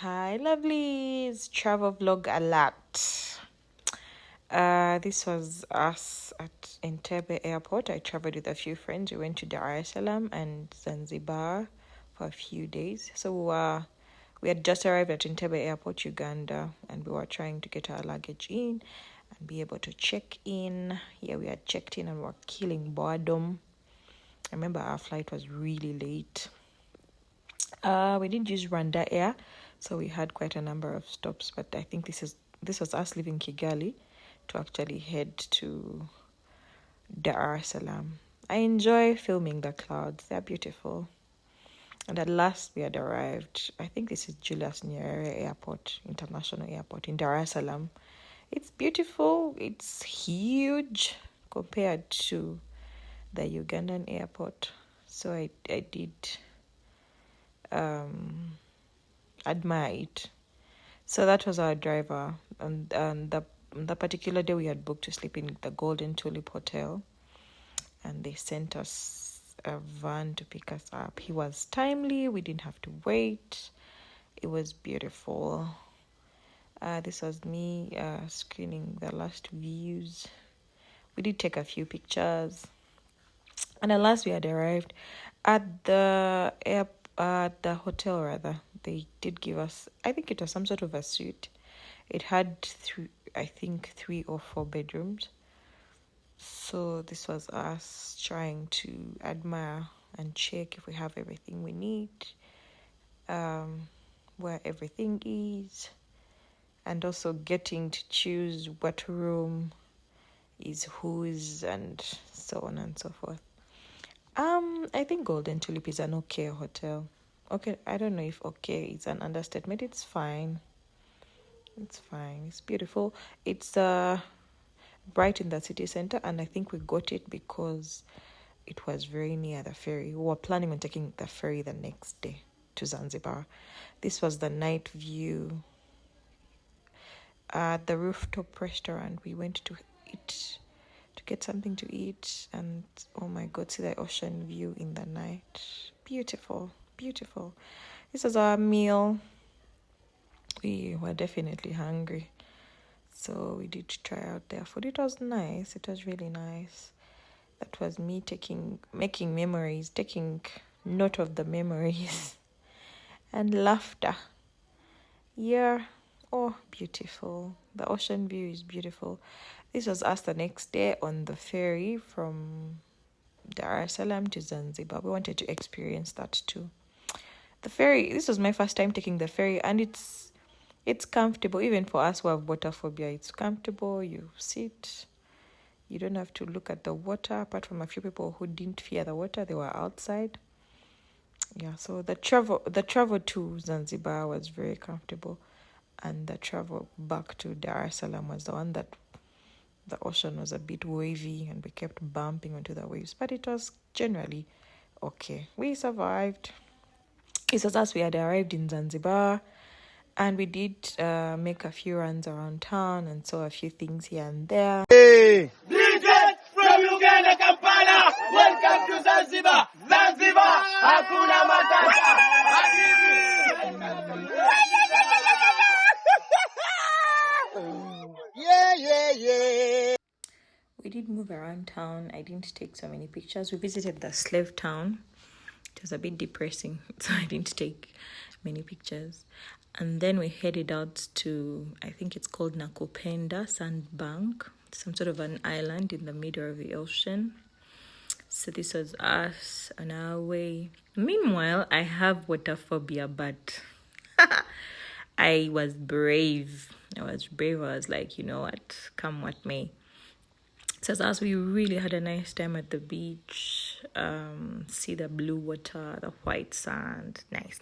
Hi, lovelies! Travel vlog alert. This was us at Entebbe Airport. I traveled with a few friends. We went to Dar es Salaam and Zanzibar for a few days. So we had just arrived at Entebbe Airport, Uganda, and we were trying to get our luggage in and be able to check in. Yeah, we had checked in and we were killing boredom. I remember our flight was really late. We didn't use Rwanda Air, so we had quite a number of stops. But I think this was us leaving Kigali to actually head to Dar es Salaam. I enjoy filming the clouds; they're beautiful. And at last, we had arrived. I think this is Julius Nyerere Airport, International Airport in Dar es Salaam. It's beautiful. It's huge compared to the Ugandan airport. So I did admire it. So that was our driver. And the particular day we had booked to sleep in the Golden Tulip Hotel. And they sent us a van to pick us up. He was timely. We didn't have to wait. It was beautiful. This was me screening the last views. We did take a few pictures. And at last we had arrived at the hotel rather. They did give us, I think it was some sort of a suite. It had three or four bedrooms. So this was us trying to admire and check if we have everything we need, where everything is, and also getting to choose what room is whose and so on and so forth. I think Golden Tulip is an okay hotel. Okay, I don't know if okay is an understatement. It's fine. It's fine. It's beautiful. It's right in the city center, and I think we got it because it was very near the ferry. We were planning on taking the ferry the next day to Zanzibar. This was the night view at the rooftop restaurant. We went to eat, to get something to eat, and oh my god, see the ocean view in the night. Beautiful. This was our meal. We were definitely hungry, so we did try out their food. It was nice. It was really nice. That was me making memories, taking note of the memories and laughter. Yeah. Oh, beautiful. The ocean view is beautiful. This was us the next day on the ferry from Dar es Salaam to Zanzibar. We wanted to experience that too. The ferry, this was my first time taking the ferry, and it's comfortable. Even for us who have water phobia, it's comfortable. You sit, you don't have to look at the water. Apart from a few people who didn't fear the water, they were outside. Yeah, so the travel to Zanzibar was very comfortable, and the travel back to Dar es Salaam was the one that the ocean was a bit wavy and we kept bumping onto the waves, but it was generally okay. We survived. It was us. We had arrived in Zanzibar, and we did make a few runs around town and saw a few things here and there. Hey! Greetings from Uganda, Kampala. Welcome to Zanzibar. Zanzibar, hakuna matata. Yeah. We did move around town. I didn't take so many pictures. We visited the slave town. It was a bit depressing, so I didn't take many pictures. And then we headed out to, I think it's called Nakupenda Sandbank, some sort of an island in the middle of the ocean. So this was us on our way. Meanwhile, I have water phobia, but I was brave. I was like, you know what, come what may. So as we really had a nice time at the beach, see the blue water, the white sand, nice.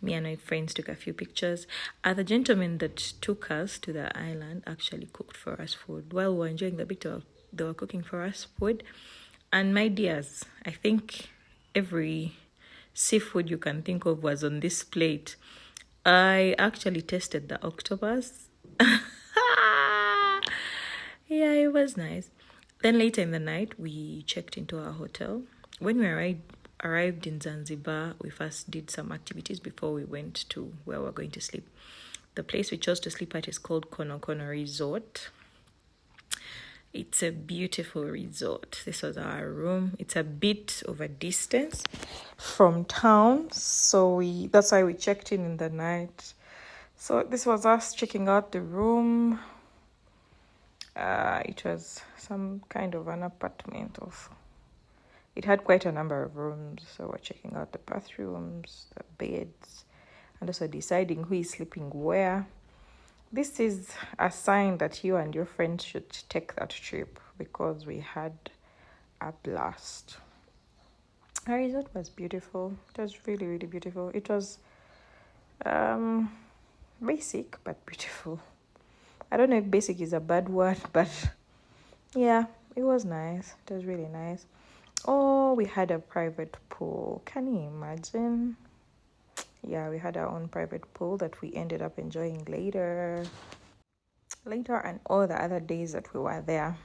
Me and my friends took a few pictures. The gentleman that took us to the island actually cooked for us food. While we were enjoying the picture, they were cooking for us food. And my dears, I think every seafood you can think of was on this plate. I actually tasted the octopus. Yeah, it was nice. Then later in the night, we checked into our hotel. When we arrived in Zanzibar, we first did some activities before we went to where we're going to sleep. The place we chose to sleep at is called Kono Kono Resort. It's a beautiful resort. This was our room. It's a bit of a distance from town, so that's why we checked in the night. So this was us checking out the room. It was some kind of an apartment also. It had quite a number of rooms, so we're checking out the bathrooms, the beds, and also deciding who is sleeping where. This is a sign that you and your friends should take that trip, because we had a blast. Our resort was beautiful. It was really, really beautiful. It was basic but beautiful. I don't know if basic is a bad word, but yeah, it was nice. It was really nice. Oh, we had a private pool. Can you imagine? Yeah, we had our own private pool that we ended up enjoying later and all the other days that we were there.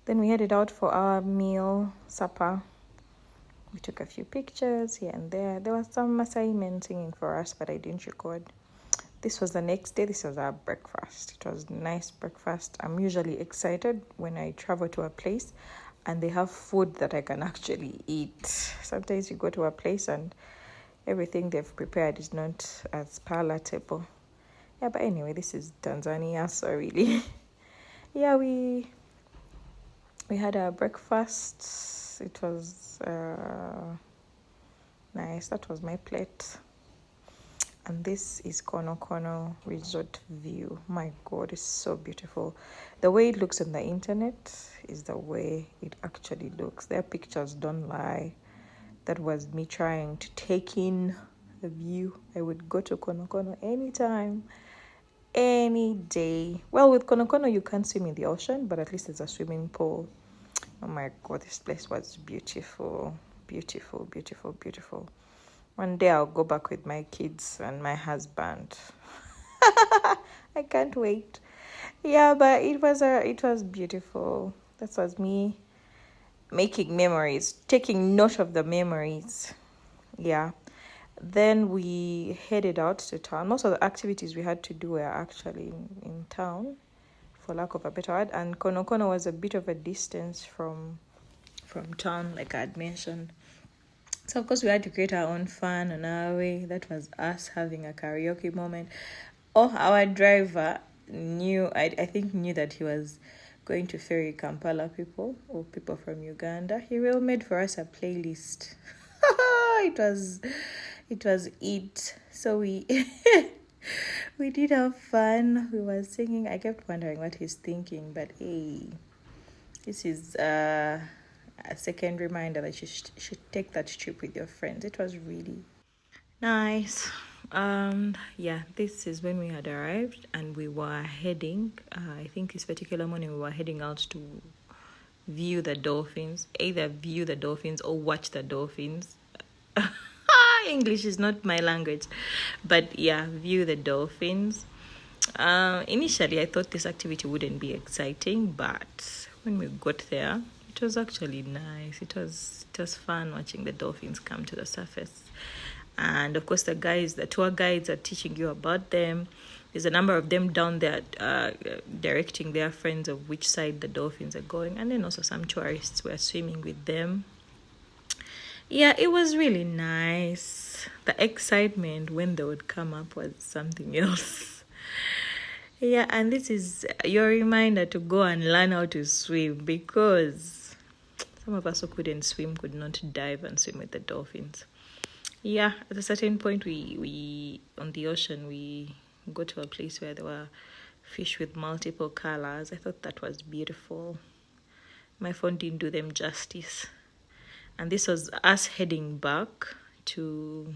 Then we headed out for our meal, supper. We took a few pictures here and there. There was some Maasai men singing for us, but I didn't record. This was the next day. This was our breakfast. It was nice breakfast. I'm usually excited when I travel to a place and they have food that I can actually eat. Sometimes you go to a place and everything they've prepared is not as palatable. Yeah, but anyway, this is Tanzania, so really. Yeah, we had our breakfast. It was nice. That was my plate. And this is Kono Kono Resort view. My God, it's so beautiful. The way it looks on the internet is the way it actually looks. Their pictures don't lie. That was me trying to take in the view. I would go to Kono Kono anytime, any day. Well, with Kono Kono, you can't swim in the ocean, but at least there's a swimming pool. Oh my God, this place was beautiful. Beautiful, beautiful, beautiful. One day I'll go back with my kids and my husband. I can't wait. Yeah, but it was beautiful. That was me making memories, taking note of the memories. Yeah. Then we headed out to town. Most of the activities we had to do were actually in town, for lack of a better word. And Kono Kono was a bit of a distance from town, like I had mentioned. So, of course, we had to create our own fun on our way. That was us having a karaoke moment. Oh, our driver knew that he was going to ferry Kampala people or people from Uganda. He really made for us a playlist. It was it. So we we did have fun. We were singing. I kept wondering what he's thinking, but hey, this is a second reminder that you should take that trip with your friends. It was really nice. Yeah, this is when we had arrived and we were heading. I think this particular morning we were heading out to view the dolphins. Either view the dolphins or watch the dolphins. English is not my language, but yeah, view the dolphins. Initially, I thought this activity wouldn't be exciting, but when we got there, it was actually nice. It was fun watching the dolphins come to the surface. And of course, the tour guides are teaching you about them. There's a number of them down there directing their friends of which side the dolphins are going. And then also some tourists were swimming with them. Yeah, it was really nice. The excitement when they would come up was something else. Yeah, and this is your reminder to go and learn how to swim, because some of us who couldn't swim could not dive and swim with the dolphins. Yeah, at a certain point, we on the ocean, we go to a place where there were fish with multiple colors. I thought that was beautiful. My phone didn't do them justice. And this was us heading back to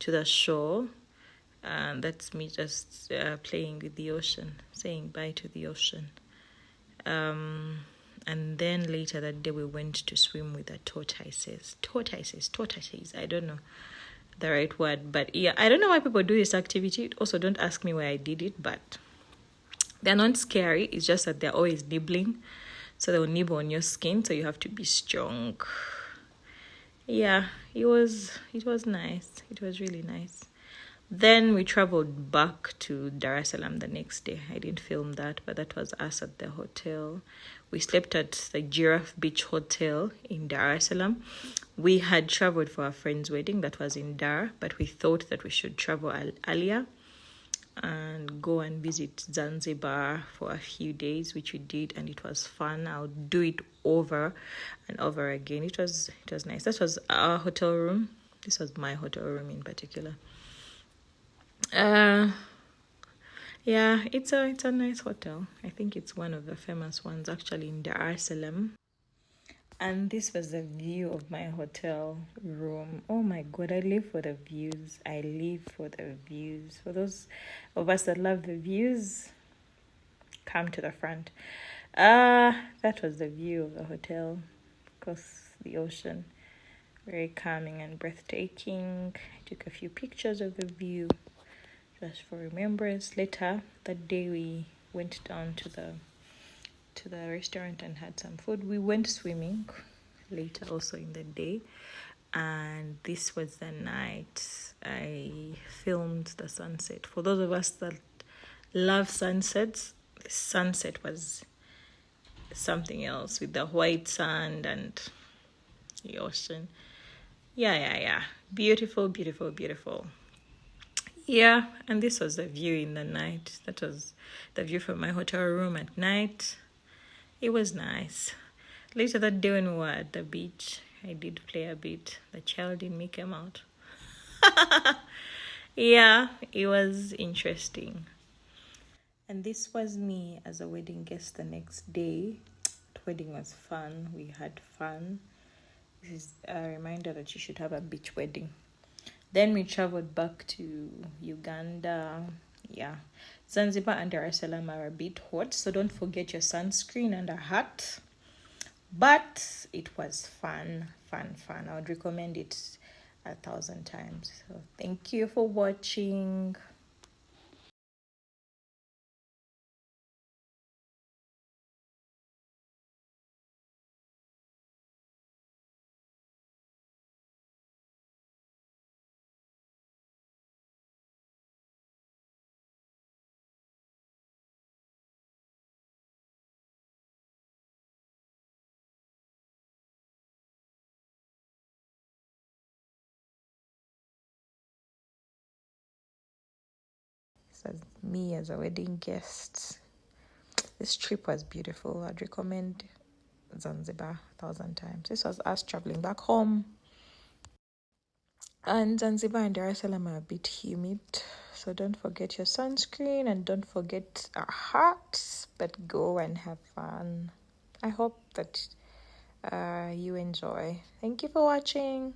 the shore. And that's me just playing with the ocean, saying bye to the ocean. And then later that day we went to swim with the tortoises. I don't know the right word, but yeah, I don't know why people do this activity. Also, don't ask me why I did it, but they're not scary. It's just that they're always nibbling. So they'll nibble on your skin, so you have to be strong. yeah, it was nice. It was really nice. Then we traveled back to Dar es Salaam the next day. I didn't film that, but that was us at the hotel. We slept at the Giraffe Beach Hotel in Dar es Salaam. We had traveled for a friend's wedding that was in Dar, but we thought that we should travel earlier and go and visit Zanzibar for a few days, which we did, and it was fun. I'll do it over and over again. It was nice. That was our hotel room. This was my hotel room in particular. Yeah, it's a nice hotel. I think it's one of the famous ones actually in Dar es Salaam. And this was the view of my hotel room. Oh my god, I live for the views. I live for the views. For those of us that love the views, come to the front. That was the view of the hotel. Of course, the ocean. Very calming and breathtaking. I took a few pictures of the view just for remembrance. Later that day we went down to the restaurant and had some food. We went swimming later also in the day, and this was the night I filmed the sunset. For those of us that love sunsets, the sunset was something else with the white sand and the ocean. Yeah. Beautiful. Yeah, and this was the view in the night. That was the view from my hotel room at night. It was nice. Later that day when we were at the beach, I did play a bit. The child in me came out. Yeah, it was interesting. And this was me as a wedding guest the next day. The wedding was fun. We had fun. This is a reminder that you should have a beach wedding. Then we traveled back to Uganda. Yeah. Zanzibar and Dar es Salaam are a bit hot, so don't forget your sunscreen and a hat. But it was fun. I would recommend it 1,000 times. So thank you for watching. This is me as a wedding guest. This trip was beautiful. I'd recommend Zanzibar 1,000 times. This was us traveling back home. And Zanzibar and Dar es Salaam are a bit humid, so don't forget your sunscreen and don't forget a hat, but go and have fun. I hope that you enjoy. Thank you for watching.